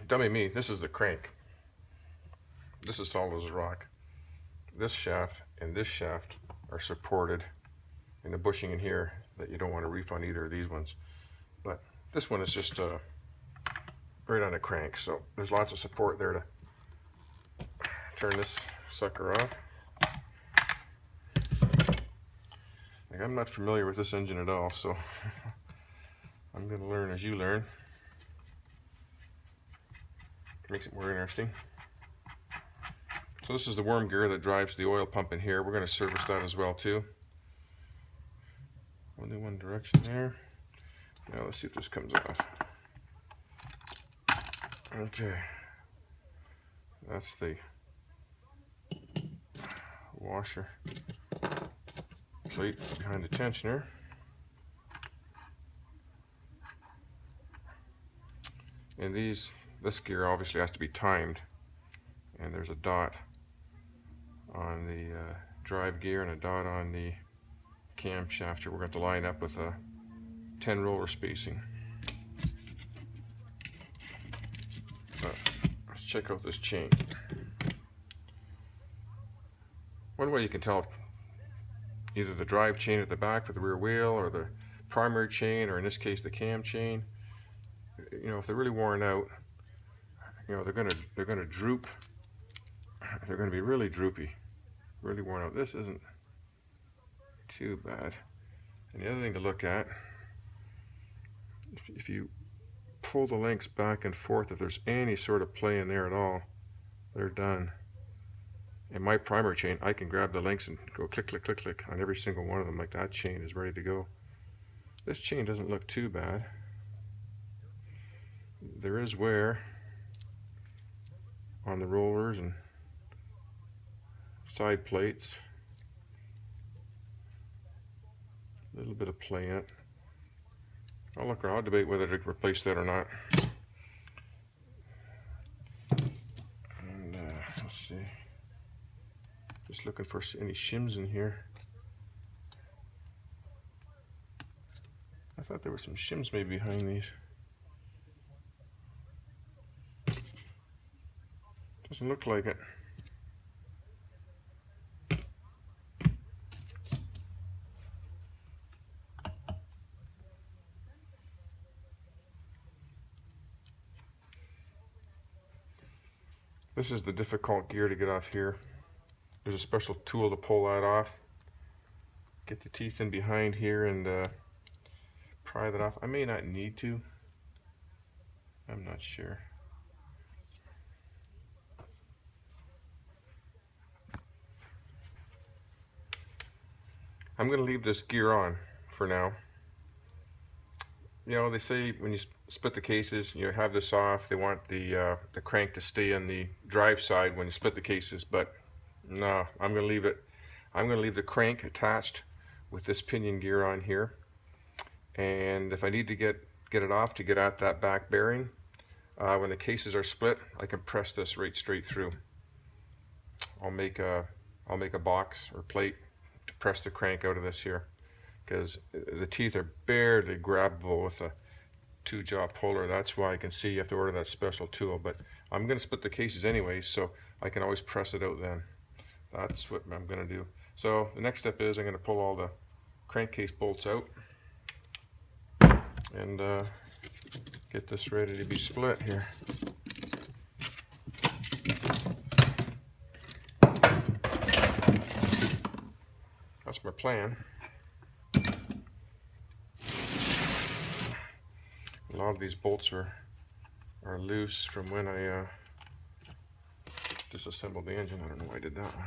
dummy me, this is the crank. This is solid as rock. This shaft and this shaft are supported in the bushing in here that you don't want to reef on either of these ones. But this one is just right on the crank, so there's lots of support there to turn this sucker off. Like, I'm not familiar with this engine at all, so I'm going to learn as you learn. Makes it more interesting. So this is the worm gear that drives the oil pump in here. We're going to service that as well too. Only one direction there. Now let's see if this comes off. Okay. That's the washer plate behind the tensioner. And this gear obviously has to be timed. And there's a dot on the drive gear and a dot on the camshaft here. We're going to line up with a 10 roller spacing. Let's check out this chain. One way you can tell if either the drive chain at the back for the rear wheel or the primary chain, or in this case the cam chain, you know, if they're really worn out, you know, they're gonna droop. They're going to be really droopy, really worn out. This isn't too bad. And the other thing to look at, if you pull the links back and forth, if there's any sort of play in there at all, they're done. And my primary chain, I can grab the links and go click, click, click, click on every single one of them, like that chain is ready to go. This chain doesn't look too bad. There is wear on the rollers and side plates. A little bit of play in it. I'll look around, I'll debate whether to replace that or not. And let's see. Just looking for any shims in here. I thought there were some shims maybe behind these. Doesn't look like it. This is the difficult gear to get off here. There's a special tool to pull that off. Get the teeth in behind here and pry that off. I may not need to. I'm not sure. I'm going to leave this gear on for now. You know, they say when you split the cases, you have this off. They want the crank to stay on the drive side when you split the cases, but no, I'm going to leave it. I'm going to leave the crank attached with this pinion gear on here. And if I need to get it off to get at that back bearing, when the cases are split, I can press this right straight through. I'll make a box or plate to press the crank out of this here, because the teeth are barely grabbable with a 2-jaw puller. That's why I can see you have to order that special tool. But I'm going to split the cases anyway, so I can always press it out then. That's what I'm going to do. So the next step is I'm going to pull all the crankcase bolts out and get this ready to be split here. That's my plan. A lot of these bolts are loose from when I disassembled the engine. I don't know why I did that one.